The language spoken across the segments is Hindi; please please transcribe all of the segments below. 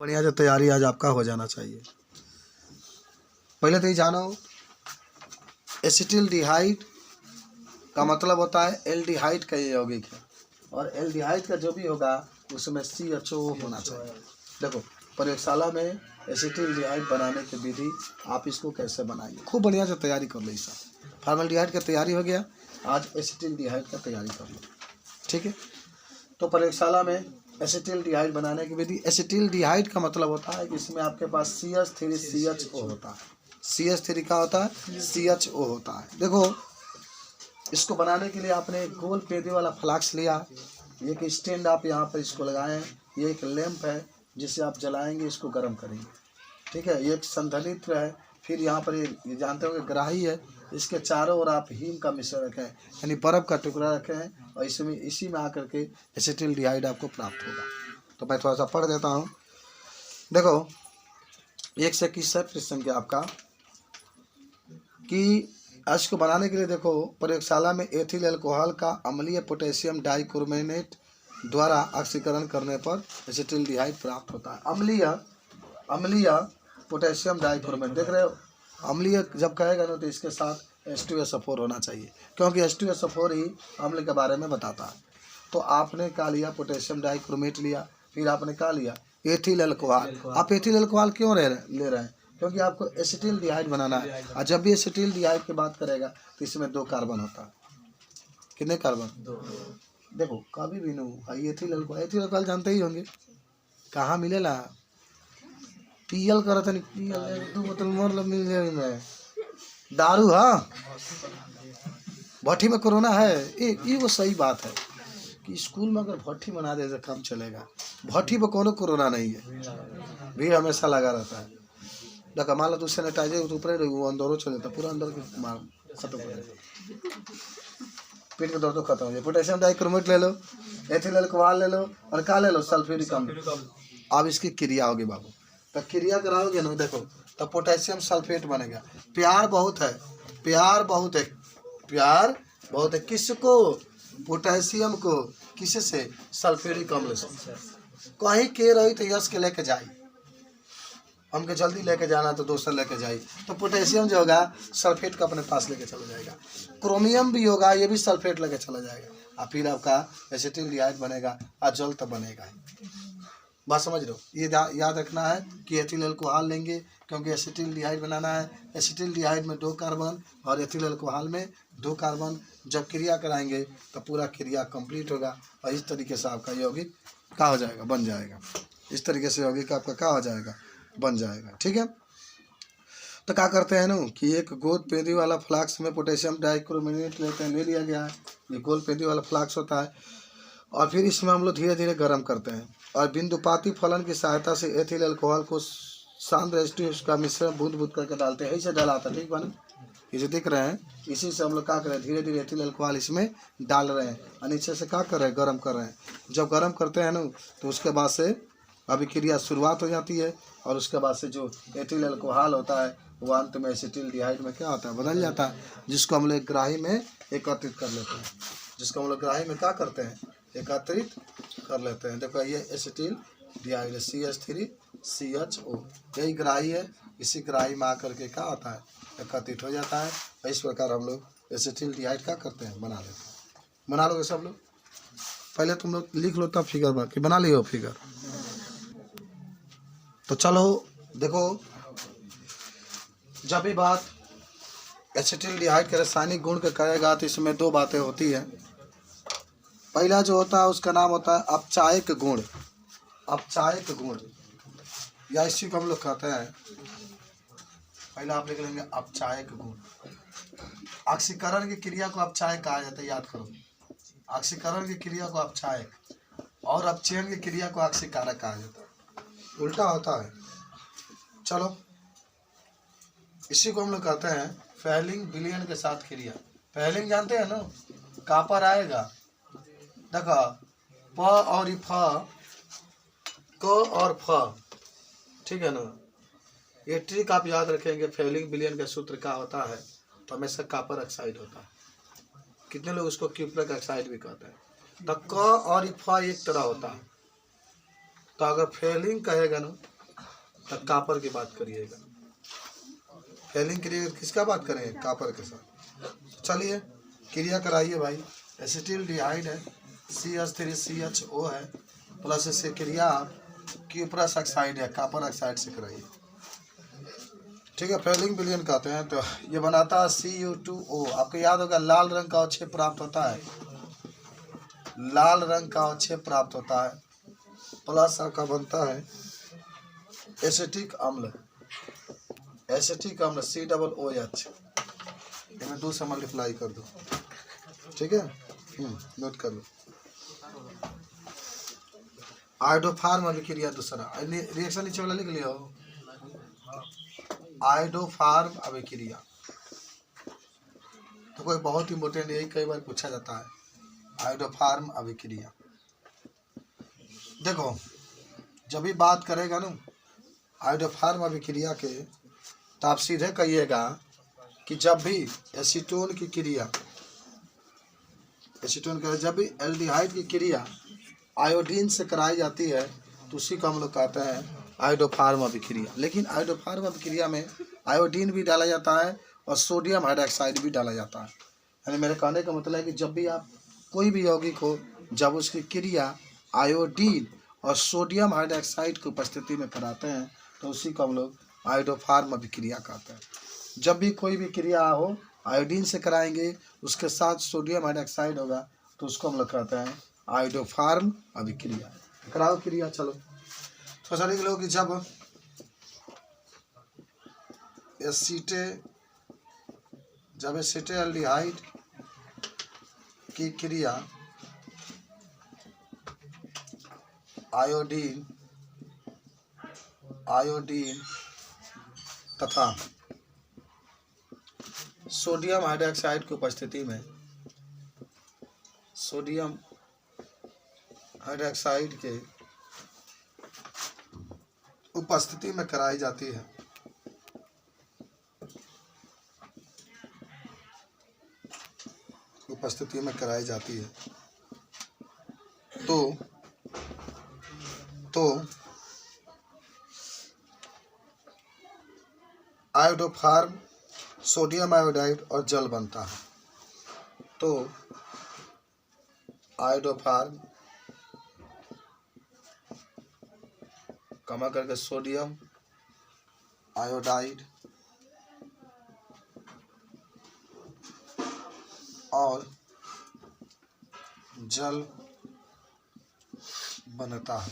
बढ़िया जो तैयारी आज आपका हो जाना चाहिए। पहले तो ये जानो, एसिटिल्डिहाइड का मतलब होता है एल्डिहाइड का ये यौगिक है, और एल्डिहाइड का जो भी होगा उसमें CHO होना चाहिए। देखो प्रयोगशाला में एसिटिल्डिहाइड बनाने की विधि, आप इसको कैसे बनाएंगे, खूब बढ़िया से तैयारी कर लो। इस फॉर्मल्डिहाइड का तैयारी हो गया, आज एसिटिल्डिहाइड का तैयारी कर लो, ठीक है। तो प्रयोगशाला में एसिटिल्डिहाइड बनाने की विधि, एसिटिल्डिहाइड का मतलब होता है कि इसमें आपके पास CH3CHO होता है। CH3 का होता है, CHO होता है। देखो इसको बनाने के लिए आपने एक गोल पेदे वाला फ्लास्क लिया, एक स्टैंड आप यहाँ पर इसको लगाएं, ये एक लैंप है जिसे आप जलाएंगे, इसको गर्म करेंगे, ठीक है। ये एक संधारित्र है, फिर यहाँ पर ये जानते होंगे ग्राही है, इसके चारों ओर आप हीम का मिश्रण रखें, यानी बर्फ़ का टुकड़ा रखें, और इसमें इसी में आकर के एसिटिल्डिहाइड आपको प्राप्त होगा। तो मैं थोड़ा सा पढ़ देता हूँ। देखो 1 से 21 प्रश्न के आपका कि इसको बनाने के लिए देखो प्रयोगशाला में एथिल अल्कोहल का अम्लीय पोटेशियम डाइक्रोमेनेट द्वारा ऑक्सीकरण करने पर एसिटिल्डिहाइड प्राप्त होता है। अम्लीय पोटेशियम डाइक्रोमेनेट, देख रहे हो, अम्लीय जब कहेगा ना तो इसके साथ H2SO4 होना चाहिए, क्योंकि H2SO4 ही अम्ल के बारे में बताता है। तो आपने क्या लिया, पोटेशियम डाइक्रोमेट लिया, फिर आपने क्या लिया, एथिल अल्कोहल। आप एथिल अल्कोहल क्यों ले रहे हैं, क्योंकि आपको एसिटिल्डिहाइड बनाना है, और जब भी एसिटिल्डिहाइड की बात करेगा तो इसमें 2 कार्बन होता है। कितने कार्बन? 2। देखो कभी भी नहीं, एथिल अल्कोहल जानते ही होंगे, कहाँ मिलेला, पियल करत नहीं, पियल 2 बोतल मोर मिल जाए में दारू। हाँ भट्टी में कोरोना है, ये वो सही बात है कि स्कूल में अगर भट्टी बना दे तो काम चलेगा। भट्टी पर कोनो कोरोना नहीं है, भीड़ हमेशा लगा रहता है। देखा मान लो तो सैनिटाइजर ऊपर वो अंदरों चले जाता, पूरा अंदर की मार खत्म हो जाता, पेट में दर्द खत्म हो जाए। पोटेशियम डाइक्रोमेट ले लो, एथिल अल्कोहल ले लो, और क्या ले लो, सल्फ्यूरिक अम्ल। अब इसकी क्रिया होगी बाबू, तो क्रिया कराओगे ना, देखो तो पोटेशियम सल्फेट बनेगा। प्यार बहुत है, प्यार बहुत है, प्यार बहुत है, किसको, पोटेशियम को, किससे, सल्फ्यूरिक अम्ल से। कहीं के रही तो यश के लेके जाई, हमके जल्दी लेके जाना तो दोसर लेके जाई, तो पोटेशियम जो होगा सल्फेट का अपने पास लेके चला जाएगा। क्रोमियम भी होगा, ये भी सल्फेट लेके चला जाएगा, और फिर आपका एसिटिल्डिहाइड बनेगा, और जल तो बनेगा। बात समझ रहे हो, ये याद रखना है कि एथिल अल्कोहल लेंगे, क्योंकि एसिटिल्डिहाइड बनाना है। एसिटिल्डिहाइड में 2 कार्बन और एथिल अल्कोहल में 2 कार्बन, जब क्रिया कराएंगे तो पूरा क्रिया कंप्लीट होगा, और इस तरीके से आपका यौगिक क्या हो जाएगा, बन जाएगा। इस तरीके से यौगिक आपका क्या हो जाएगा, बन जाएगा, ठीक है। तो क्या करते हैं ना कि एक गोल पेंदी वाला फ्लास्क में पोटेशियम डाइक्रोमेनेट लेते हैं, ले लिया गया है, ये गोल पेंदी वाला फ्लास्क होता है, और फिर इसमें हम लोग धीरे धीरे गर्म करते हैं, और बिंदुपाती फलन की सहायता से एथिल अल्कोहल को सांद्र H2S का मिश्रण बूंद बूंद करके डालते हैं, इसे डालाता, ठीक बना, ये जो दिख रहे हैं, इसी से हम लोग क्या कर रहे हैं, धीरे धीरे एथिल अल्कोहल इसमें डाल रहे हैं, और नीचे से क्या कर रहे हैं, गर्म कर रहे हैं। जब गर्म करते हैं ना तो उसके बाद से अभिक्रिया शुरुआत हो जाती है, और उसके बाद से जो एथिल अल्कोहल होता है वो अंत में एसिटिल्डिहाइड में क्या होता है, बदल जाता है, जिसको हम लोग ग्राही में एकत्रित कर लेते हैं, जिसको हम लोग ग्राही में क्या करते हैं, एकत्रित कर लेते हैं। देखो ये एसिटिल्डिहाइड CH3CHO, यही ग्राही है, इसी ग्राही में आकर के क्या होता है, एकत्रित हो जाता है। इस प्रकार हम लोग एसिटिल्डिहाइड क्या करते हैं, बना लेते हैं। बना लोगे सब लोग, पहले तुम लोग लिख लो तब फिगर बाकी बना लियो फिगर। तो चलो देखो, जब भी बात एसिटिल्डिहाइड के रासायनिक गुण का करेगा तो इसमें 2 बातें होती है। पहला जो होता है उसका नाम होता है अपचायक गुण, अपचायक गुण, या इसी को हम लोग कहते हैं, पहला आप लिख लेंगे अपचायक गुण। ऑक्सीकरण की क्रिया को अपचायक कहा जाता है, याद करो, ऑक्सीकरण की क्रिया को अपचायक, और अपचयन की क्रिया को ऑक्सीकारक कहा जाता है, उल्टा होता है। चलो इसी को हम लोग कहते हैं फैलिंग विलयन के साथ क्रिया। फैलिंग जानते हैं ना, कापर आएगा, देखो प और फ, क और फ, ठीक है ना, ये ट्रिक आप याद रखेंगे। फैलिंग विलयन का सूत्र क्या होता है, तो हमेशा कापर ऑक्साइड होता है, कितने लोग उसको क्यूप्रक ऑक्साइड भी कहते हैं। तो क और फ एक तरह होता है, तो अगर फेलिंग कहेगा ना तो कापर की बात करिएगा। फेलिंग क्रिया किसका बात करेंगे? कापर के साथ। चलिए क्रिया कराइए भाई। एसिटिल्डिहाइड है, CH3CHO है, प्लस इससे क्रिया क्यूप्रस ऑक्साइड है, कापर ऑक्साइड से कराइए। ठीक है, फेलिंग विलयन कहते हैं। तो ये बनाता है Cu2O। आपको याद होगा लाल रंग का अवक्षेप प्राप्त होता है, लाल रंग का अवक्षेप प्राप्त होता है, प्लस का बनता है एसिटिक अम्ल, एसिटिक अम्ल COOH, इन्हें 2 से मल्टीप्लाई कर दो। ठीक है, नोट कर लो। आयोडोफार्म अभिक्रिया दूसरा रिएक्शन नीचे वाला लिख लिया हो, आयोडोफार्म अभिक्रिया। तो कोई बहुत इंपॉर्टेंट, यही कई बार पूछा जाता है। आयोडोफार्म अभिक्रिया देखो, जब भी बात करेगा ना आयोडोफार्म अभिक्रिया के, तो आप सीधे कहिएगा कि जब भी एसीटोन की क्रिया, एसीटोन का जब भी एल्डिहाइड की क्रिया आयोडीन से कराई जाती है तो उसी को हम लोग कहते हैं आयोडोफार्म अभिक्रिया। लेकिन आयोडोफार्म अभिक्रिया में आयोडीन भी डाला जाता है और सोडियम हाइड्रोक्साइड भी डाला जाता है। यानी मेरे कहने का मतलब है कि जब भी आप कोई भी यौगिक हो, जब उसकी क्रिया आयोडीन और सोडियम हाइड्रोक्साइड की उपस्थिति में कराते हैं तो उसी को हम लोग आयोडोफार्म अभिक्रिया कहते हैं। जब भी कोई भी क्रिया हो आयोडीन से कराएंगे, उसके साथ सोडियम हाइड्रोक्साइड होगा, तो उसको हम लोग कहते हैं आयोडोफार्म अभिक्रिया। कराओ क्रिया। चलो थोड़ा सा लिख लो कि जब एसिटेल्डिहाइड की क्रिया आयोडीन तथा सोडियम हाइड्रोक्साइड की उपस्थिति में, सोडियम हाइड्रोक्साइड के उपस्थिति में कराई जाती है, उपस्थिति में कराई जाती है तो आयोडोफार्म सोडियम आयोडाइड और जल बनता है। तो आयोडोफार्म कमा करके सोडियम आयोडाइड और जल बनता है।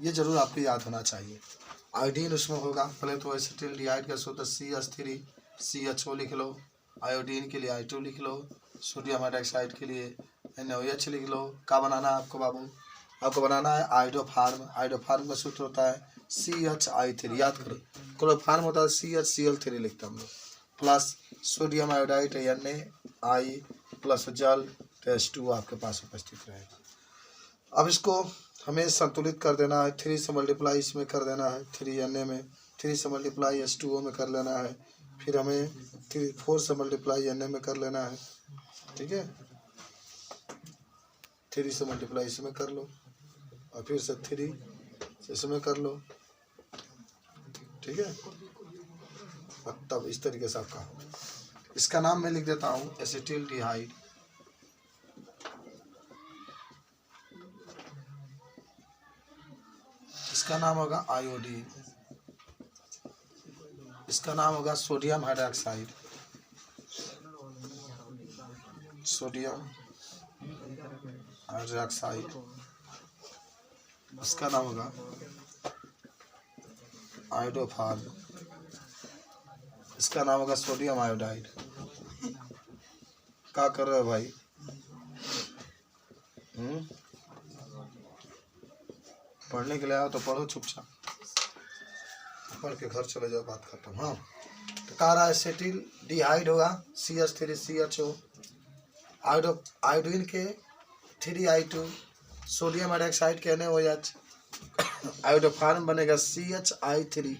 ये जरूर आपको याद होना चाहिए। आयोडीन उसमें होगा, पहले तो एसिटिल्डिहाइड का सूत्र CH3CHO लिख लो, आयोडीन के लिए I2 लिख लो, सोडियम हाइड्रोक्साइड के लिए NaOH लिख लो। क्या बनाना है आपको बाबू? आपको बनाना है आयोडोफार्म। आयोडोफार्म का सूत्र होता है CHI3, याद करो। क्लोरोफार्म होता है CHCl3 लिखते हम लोग, plus sodium iodide Na plus जल H2 आपके पास उपस्थित रहेगा। अब इसको हमें संतुलित कर देना है, 3 से मल्टीप्लाई इसमें कर देना है, 3 Na में, 3 से मल्टीप्लाई H2O में कर लेना है, फिर हमें 4 से मल्टीप्लाई Na में कर लेना है। ठीक है, 3 से मल्टीप्लाई इसमें कर लो और फिर से 3 इसमें कर लो। ठीक है, तब इस तरीके से आपका, इसका नाम मैं लिख देता हूँ एसिटिल्डिहाइड। इसका नाम होगा आयोडीन, इसका नाम होगा सोडियम हाइड्रोक्साइड, सोडियम हाइड्रोक्साइड, इसका नाम होगा आयोडोफार्म, इसका नाम होगा सोडियम आयोडाइड। क्या कर रहे हो भाई? पढ़ने के लिए आओ तो पढ़ो, चुपचाप पढ़ के घर चले जाओ, बात खत्म। हाँ, तो कह रहा है एसिटिल्डिहाइड होगा CH3CHO, आयोडीन के 3I2, सोडियम हाइड्रोक्साइड के NaOH, आयोडोफार्म बनेगा CHI3,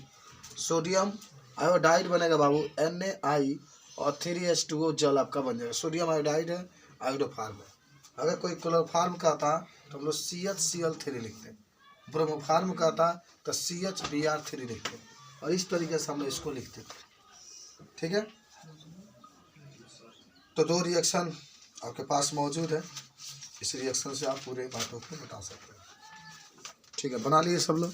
सोडियम आयोडाइड बनेगा बाबू Na और 3H2O जल आपका बन जाएगा। सोडियम आयोडाइड है, आयोडोफार्म है। अगर कोई क्लोरोफार्म का था तो हम लोग CHCl3 लिखते हैं। ब्रोमोफार्म का था तो CHBr3 लिखते हैं, और इस तरीके से हम लोग इसको लिखते हैं। ठीक है, तो 2 रिएक्शन आपके पास मौजूद है, इस रिएक्शन से आप पूरे बातों को बता सकते हैं। ठीक है, बना लिए सब लोग।